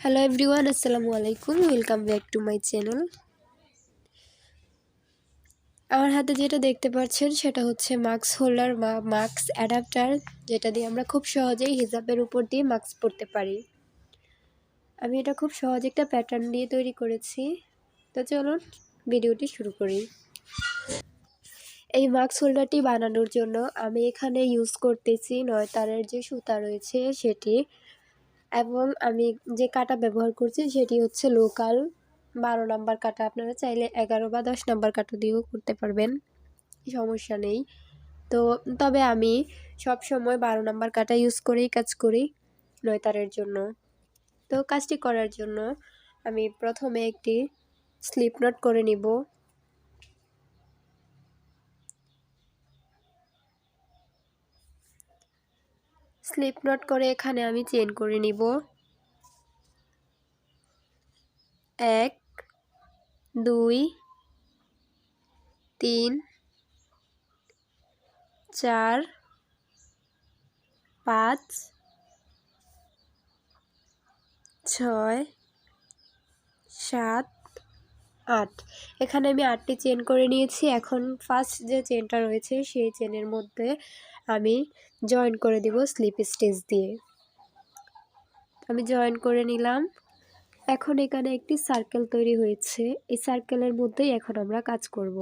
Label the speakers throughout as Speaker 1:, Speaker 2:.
Speaker 1: Hello everyone, আসসালামু আলাইকুম। Welcome back to my channel. আমার হাতে যেটা দেখতে পাচ্ছেন সেটা হচ্ছে মাস্ক হোল্ডার বা মাস্ক অ্যাডাপ্টার, যেটা দিয়ে আমরা খুব সহজেই হিজাবের উপর দিয়ে মাস্ক পরতে পারি। আমি এটা খুব সহজ একটা প্যাটার্ন দিয়ে তৈরি করেছি। তো চলুন ভিডিওটি শুরু করি। এই মাস্ক হোল্ডারটি বানানোর জন্য আমি এখানে ইউজ করতেছি 9 তারের যে সুতা রয়েছে সেটি, এবং আমি যে কাটা ব্যবহার করছি সেটি হচ্ছে লোকাল 12 নাম্বার কাটা। আপনারা চাইলে 11 বা 10 নাম্বার কাটা দিয়েও করতে পারবেন, সমস্যা নেই। তবে আমি সব সময় 12 নাম্বার কাটা ইউজ করেই কাজ করি 9 তারের জন্য। তো কাজটি করার জন্য আমি প্রথমে একটি স্লিপ নট করে নিব। স্লিপ নট করে এখানে আমি চেইন করে নিব 1 2 3 4 5 6 7 8। এখানে আমি 8টি চেন করে নিয়েছি। এখন ফার্স্ট যে চেনটা রয়েছে সেই চেনের মধ্যে আমি জয়েন করে দিব স্লিপ স্টিচ দিয়ে। আমি জয়েন করে নিলাম। এখন এখানে একটি সার্কেল তৈরি হয়েছে, এই সার্কেলের মধ্যেই এখন আমরা কাজ করব।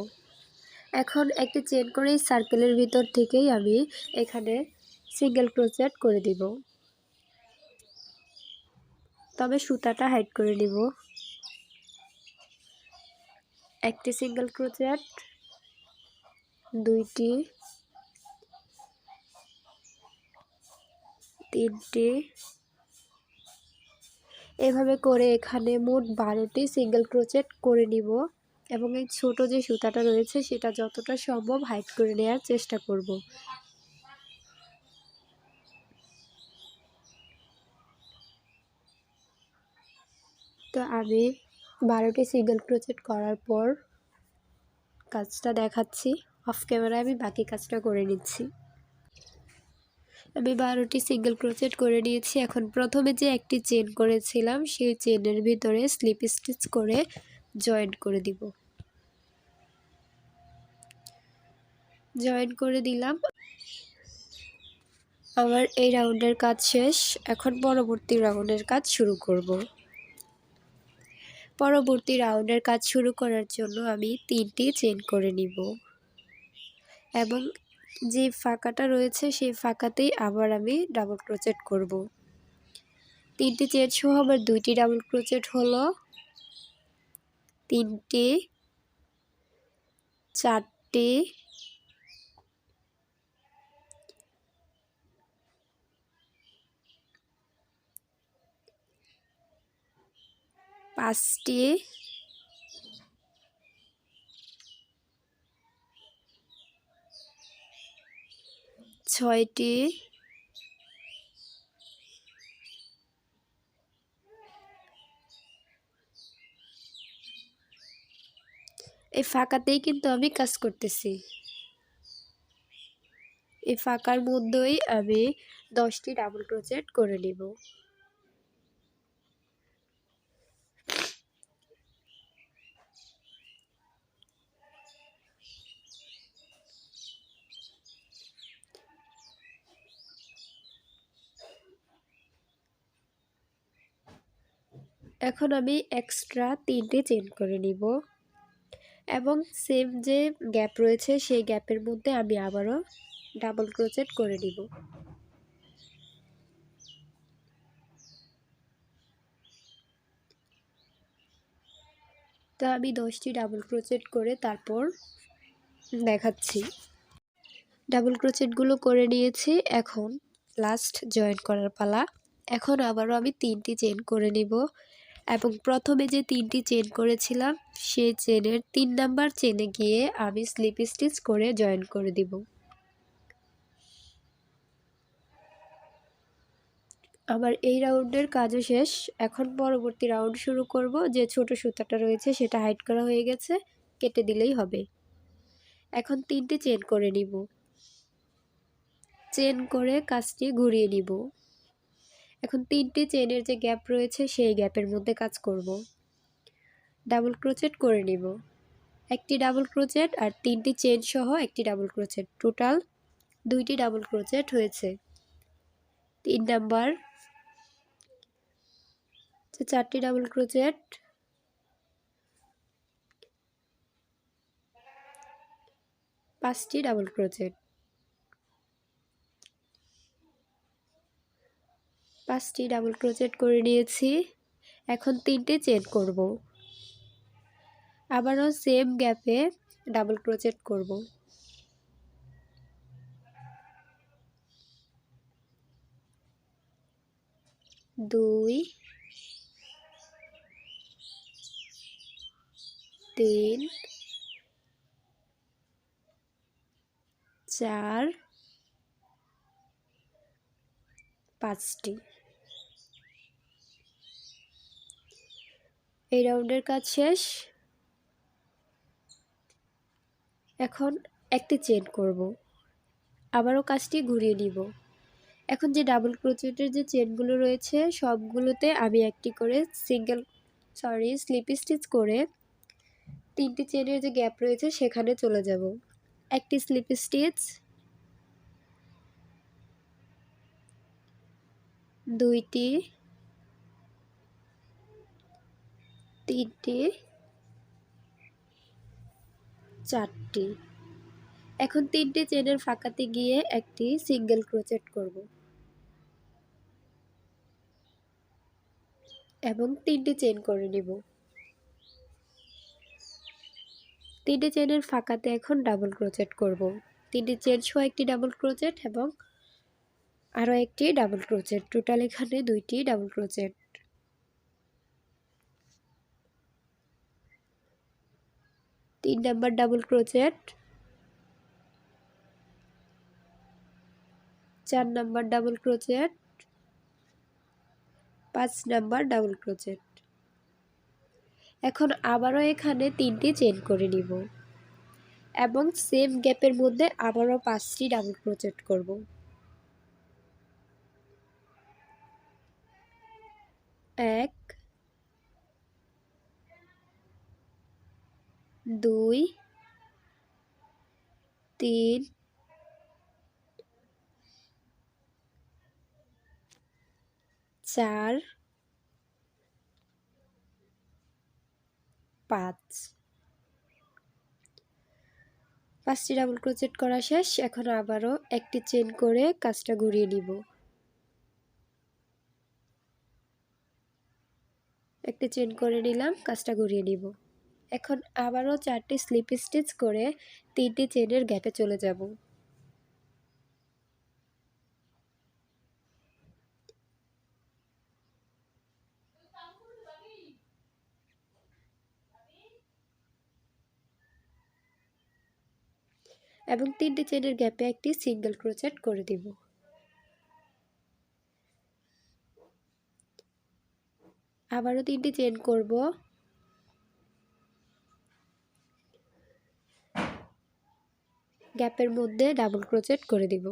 Speaker 1: এখন একটি চেন করে এই সার্কেলের ভিতর থেকেই আমি এখানে সিঙ্গেল ক্রোচেট করে দিব, তবে সুতাটা হাইড করে দিব। একটি সিঙ্গেল ক্রোচেট, দুইটি, তিনটি, এভাবে করে এখানে মোট 12টি সিঙ্গেল ক্রোচেট করে নিব, এবং এই ছোট যে সুতাটা রয়েছে সেটা যতটা সম্ভব হাইড করে নেওয়ার চেষ্টা করব। তো আমি 12টি সিঙ্গেল ক্রোচেট করার পর কাজটা দেখাচ্ছি। অফ ক্যামেরায় আমি বাকি কাজটা করে নিচ্ছি। আমি 12টি সিঙ্গেল ক্রোচেট করে নিয়েছি। এখন প্রথমে যে একটি চেন করেছিলাম সেই চেনের ভিতরে স্লিপ স্টিচ করে জয়েন করে দিব। জয়েন করে দিলাম। আমার এই রাউন্ডের কাজ শেষ। এখন পরবর্তী রাউন্ডের কাজ শুরু করব। পরবর্তী রাউন্ডের কাজ শুরু করার জন্য আমি 3টি চেন করে নিব, এবং যে ফাঁকাটা রয়েছে সেই ফাঁকাতেই আবার আমি ডাবল ক্রোচেট করব। 3টি চেন সহ আবার 2টি ডাবল ক্রোচেট হলো 3টি, 4টি, 5টি, 6টি, এই ফাঁকাতেই কিন্তু আমি কাজ করতেছি। এই ফাঁকার মধ্যেই আমি 10টি ডাবল ক্রোচেট করে নিব। এখন আমি এক্সট্রা 3টি চেন করে নিব, এবং সেম যে গ্যাপ রয়েছে সেই গ্যাপের মধ্যে আমি আবারও ডাবল ক্রোচেট করে নিব। তো আমি 10টি ডাবল ক্রোচেট করে তারপর দেখাচ্ছি। ডাবল ক্রোচেটগুলো করে নিয়েছি। এখন লাস্ট জয়েন করার পালা। এখন আবারও আমি 3টি চেন করে নিব, এবং প্রথমে যে 3টি চেন করেছিলাম সেই চেনের 3 নাম্বার চেনে গিয়ে আমি স্লিপ স্টিচ করে জয়েন করে দিব। আমার এই রাউন্ডের কাজও শেষ। এখন পরবর্তী রাউন্ড শুরু করব। যে ছোট সুতাটা রয়েছে সেটা হাইড করা হয়ে গেছে, কেটে দিলেই হবে। এখন 3টি চেন করে নিব, চেন করে কাজটি ঘুরিয়ে নিব, এখন 3টি চেনের যে গ্যাপ রয়েছে সেই গ্যাপের মধ্যে কাজ করব। ডাবল ক্রোচেট করে নিব। একটি ডাবল ক্রোচেট আর 3টি চেন সহ একটি ডাবল ক্রোচেট, টোটাল 2টি ডাবল ক্রোচেট হয়েছে। 3 নাম্বার 4টি ডাবল ক্রোচেট, 5টি ডাবল ক্রোচেট, 5টি ডাবল ক্রোচেট করে নিয়েছি। এখন 3টে চেন করব। আবারও সেম গ্যাপে ডাবল ক্রোচেট করব। 2 3 4 5টি। এই রাউন্ডের কাজ শেষ। এখন একটি চেন করব। আবারও কাজটি ঘুরিয়ে নিব। এখন যে ডাবল ক্রোচেটের যে চেনগুলো রয়েছে সবগুলোতে আমি একটি করে স্লিপ স্টিচ করে 3টি চেনের যে গ্যাপ রয়েছে সেখানে চলে যাব। একটি স্লিপ স্টিচ, 2টি, 3টি, 4টি। এখন 3টে চেনের ফাঁকাতে গিয়ে একটি সিঙ্গেল ক্রোচেট করব এবং 3টি চেন করে নিব। 3টে চেনের ফাঁকাতে এখন ডাবল ক্রোচেট করব। 3টি চেন সহ একটি ডাবল ক্রোচেট এবং আরও একটি ডাবল ক্রোচেট, টোটাল এখানে 2টি double crochet. 3 number double crochet, 4 number double crochet, 5 number double crochet. এখন আবারও এখানে 3টি চেন করে নিব এবং সেম গ্যাপের মধ্যে আবারও 5টি ডাবল ক্রোচেট করব। 1 2 3 4 5। 5টি ডাবল ক্রোচেট করা শেষ। এখন আবারও একটি চেন করে কাজটা ঘুরিয়ে নিব। একটি চেন করে নিলাম, কাজটা ঘুরিয়ে নিব। এখন আবারও 4টি স্লিপ স্টিচ করে 3টি চেনের গ্যাপে চলে যাব। এবং 3টি চেনের গ্যাপে একটি সিঙ্গেল ক্রোচেট করে দিব। আবারও 3টি চেন করব। গ্যাপের মধ্যে ডাবল ক্রোচেট করে দিব।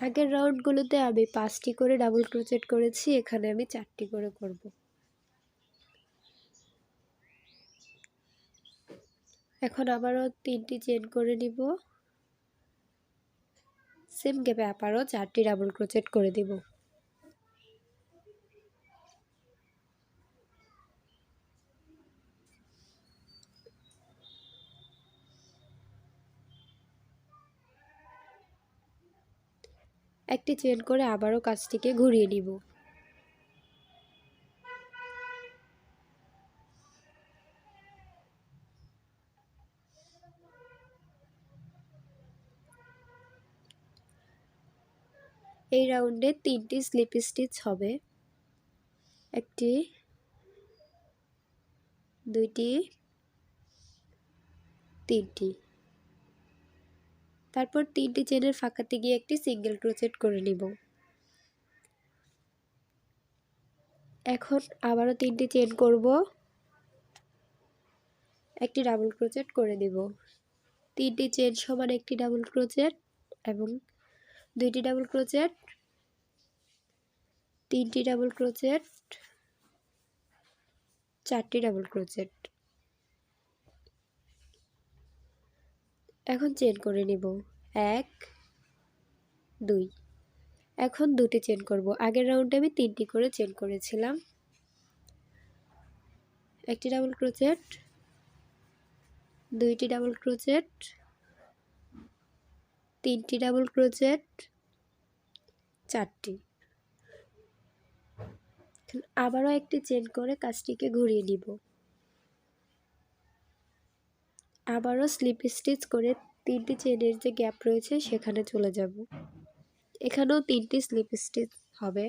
Speaker 1: আগের রাউন্ডগুলোতে আমি 5টি করে ডাবল ক্রোচেট করেছি, এখানে আমি 4টি করে করব। এখন আবারও 3টি চেন করে নিব। সেম গ্যাপে আবারও 4টি ডাবল ক্রোচেট করে দিব। একটি চেন করে আবারও কাজটিকে ঘুরিয়ে নিব। এই রাউন্ডে 3টি স্লিপ স্টিচ হবে। 1টি, 2টি, 3টি। তারপর 3টি চেনের ফাঁকাতে গিয়ে একটি সিঙ্গেল ক্রোচেট করে নিব। এখন আবারও 3টি চেন করব, একটি ডাবল ক্রোচেট করে দিব। 3টি চেন সমান একটি ডাবল ক্রোচেট এবং 2টি ডাবল ক্রোচেট, 3টি ডাবল ক্রোচেট, 4টি ডাবল ক্রোচেট। এখন চেন করে নিব 1 2। এখন 2টি চেন করব। আগের রাউন্ডে আমি 3টি করে চেন করেছিলাম। একটি ডাবল ক্রোচেট, 2টি ডাবল ক্রোচেট, 3টি ডাবল ক্রোচেট, 4টি। আবারও একটি চেন করে কাজটিকে ঘুরিয়ে নিব। আবারও স্লিপ স্টিচ করে 3টি চেনের যে গ্যাপ রয়েছে সেখানে চলে যাব। এখানেও 3টি স্লিপ স্টিচ হবে।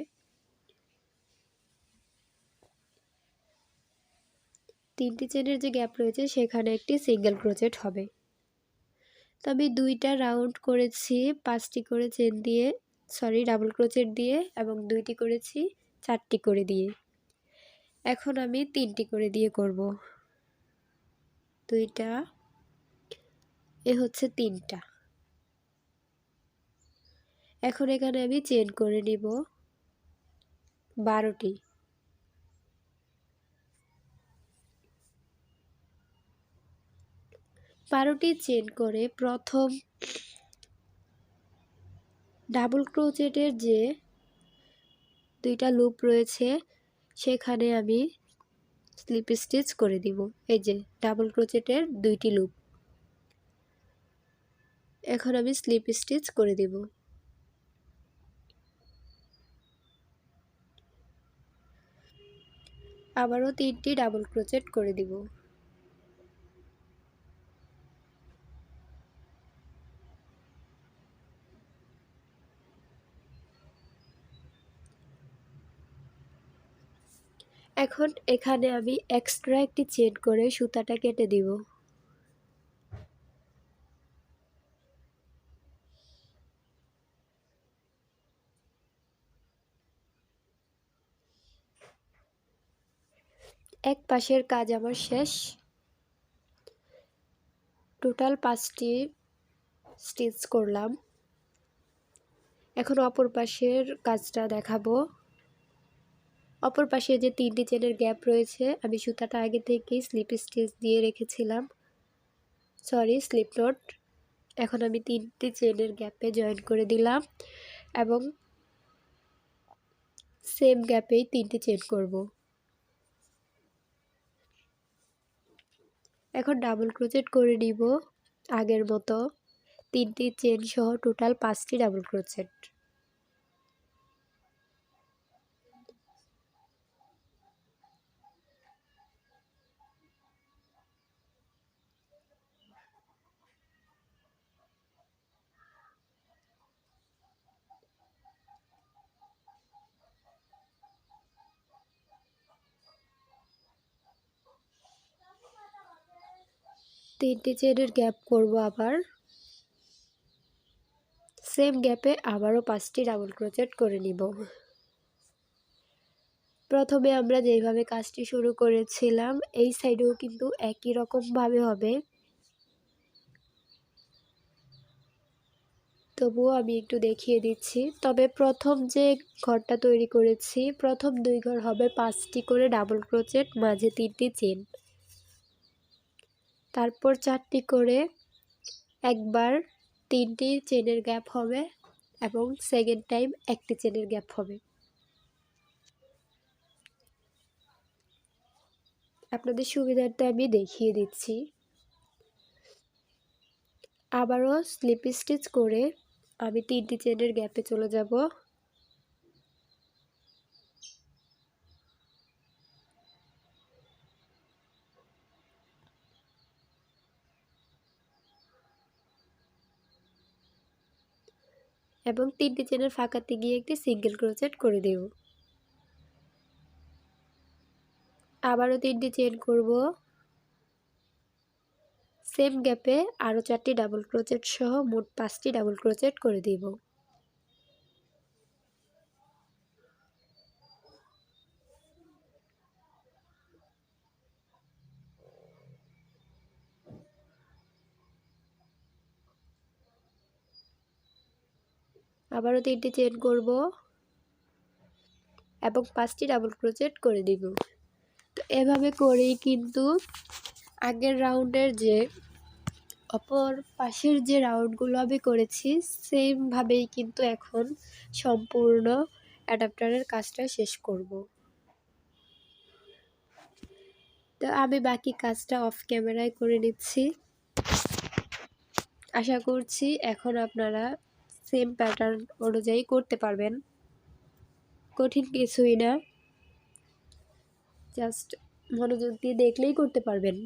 Speaker 1: 3টি চেনের যে গ্যাপ রয়েছে সেখানে একটি সিঙ্গেল ক্রোচেট হবে। তো আমি 2টা রাউন্ড করেছি 5টি করে চেন দিয়ে, ডাবল ক্রোচেট দিয়ে, এবং 2টি করেছি 4টি করে দিয়ে। এখন আমি 3টি করে দিয়ে করব। 2টা, এ হচ্ছে 3টা। এখন এখানে আমি চেন করে নিব 12টি। 12টি চেন করে প্রথম ডাবল ক্রোচেটের যে 2টা লুপ রয়েছে সেখানে আমি স্লিপ স্টিচ করে দিব। এই যে ডাবল ক্রোচেটের 2টি লুপ, এখন আমি স্লিপ স্টিচ করে দিব। আবারও 3টি ডাবল ক্রোচেট করে দিব। এখন এখানে আমি এক্সট্রা একটি চেন করে সুতাটা কেটে দিব। এক পাশের কাজ আমার শেষ। টোটাল 5টি স্টিচ করলাম। এখন অপর পাশের কাজটা দেখাবো। অপর পাশে যে 3টি চেনের গ্যাপ রয়েছে আমি সুতাটা আগে থেকেই স্লিপ স্টিচ দিয়ে রেখেছিলাম, স্লিপ নট। এখন আমি 3টি চেনের গ্যাপে জয়েন করে দিলাম এবং সেম গ্যাপেই 3টি চেন করব। এখন ডাবল ক্রোচেট করে নিব আগের মতো। 3টি চেন সহ টোটাল 5টি ডাবল ক্রোচেট। তিনটি চেনের গ্যাপ করব, আবার সেম গ্যাপে আবারও 5টি ডাবল ক্রোচেট করে নিব। প্রথমে আমরা যেভাবে কাজটি শুরু করেছিলাম এই সাইডেও কিন্তু একই রকম ভাবে হবে, তবুও আমি একটু দেখিয়ে দিচ্ছি। তবে প্রথম যে ঘরটা তৈরি করেছি, প্রথম 2 ঘর হবে 5টি করে ডাবল ক্রোচেট, মাঝে 3টি চেন, তারপর 4টি করে একবার 3টি চেনের গ্যাপ হবে এবং সেকেন্ড টাইম একটি চেনের গ্যাপ হবে। আপনাদের সুবিধার্থে আমি দেখিয়ে দিচ্ছি। আবারও স্লিপ স্টিচ করে আমি 3টি চেনের গ্যাপে চলে যাব। এবং 3টি চেনের ফাঁকাতে গিয়ে একটি সিঙ্গেল ক্রোচেট করে দেব। আবারও 3টি চেন করব। সেম গ্যাপে আরও 4টি ডাবল ক্রোচেট সহ মোট 5টি ডাবল ক্রোচেট করে দিব। আবারও 3টি চেইন করব এবং 5টি ডাবল ক্রোচেট করে দিব। তো এভাবে করেই কিন্তু আগের রাউন্ডের যে অপর পাশের যে রাউন্ডগুলো আমি করেছি সেমভাবেই কিন্তু এখন সম্পূর্ণ অ্যাডাপ্টারের কাজটা শেষ করব। তো আমি বাকি কাজটা অফ ক্যামেরায় করে নিচ্ছি। আশা করছি এখন আপনারা সেম প্যাটার্ন অনুযায়ী করতে পারবেন। কঠিন কিছুই না, জাস্ট মনোযোগ দিয়ে দেখলেই করতে পারবেন।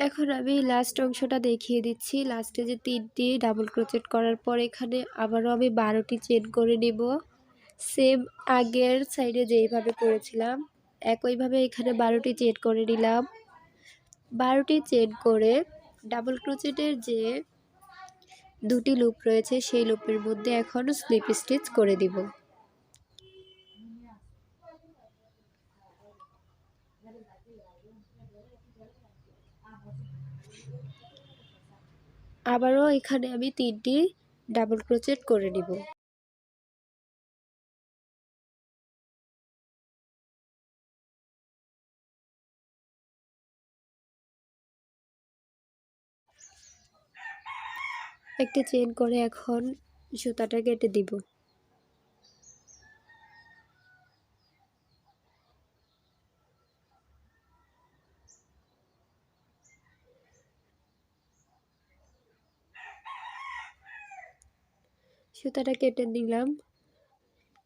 Speaker 1: এখন আমি লাস্ট অংশটা দেখিয়ে দিচ্ছি। লাস্টে যে 3টি ডাবল ক্রোচেট করার পর এখানে আবারও আমি 12টি চেইন করে নিব। সেম আগের সাইডে যেইভাবে করেছিলাম একইভাবে এখানে 12টি চেইন করে নিলাম। 12টি চেইন করে ডাবল ক্রোচেটের যে 2টি লুপ রয়েছে সেই লুপের মধ্যে এখন স্লিপ স্টিচ করে দিব। আবারও এখানে আমি 3টি ডাবল ক্রোচেট করে নিব। একটি চেইন করে এখন সুতাটা কেটে দিব। সুতাটা কেটে নিলাম।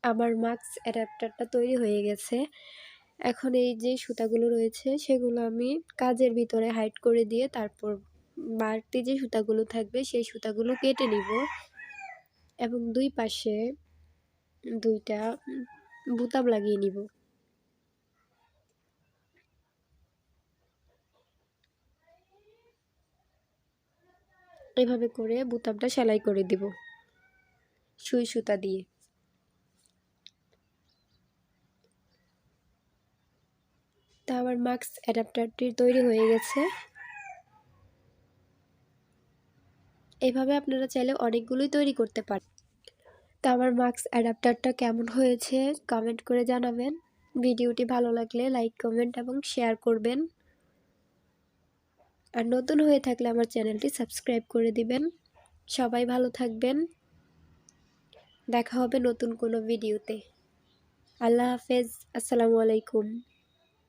Speaker 1: আমার মাস্ক অ্যাডাপ্টারটা তৈরি হয়ে গেছে। এখন এই যে সুতাগুলো রয়েছে সেগুলো আমি কাজের ভিতরে হাইড করে দিয়ে তারপর বাড়তি যে সুতাগুলো থাকবে সেই সুতাগুলো কেটে নিব এবং দুই পাশে 2টা বুতাম লাগিয়ে নিব। এভাবে করে বুতামটা সেলাই করে দিব সুই সুতা দিয়ে। তা আমার মাস্ক অ্যাডাপ্টারটি তৈরি হয়ে গেছে। এভাবে আপনারা চাইলে অনেকগুলোই তৈরি করতে পারেন। তা আমার মাস্ক অ্যাডাপ্টারটা কেমন হয়েছে কমেন্ট করে জানাবেন। ভিডিওটি ভালো লাগলে লাইক, কমেন্ট এবং শেয়ার করবেন। আর নতুন হয়ে থাকলে আমার চ্যানেলটি সাবস্ক্রাইব করে দিবেন। সবাই ভালো থাকবেন। দেখা হবে নতুন কোনো ভিডিওতে। আল্লাহ হাফেজ। আসসালামু আলাইকুম।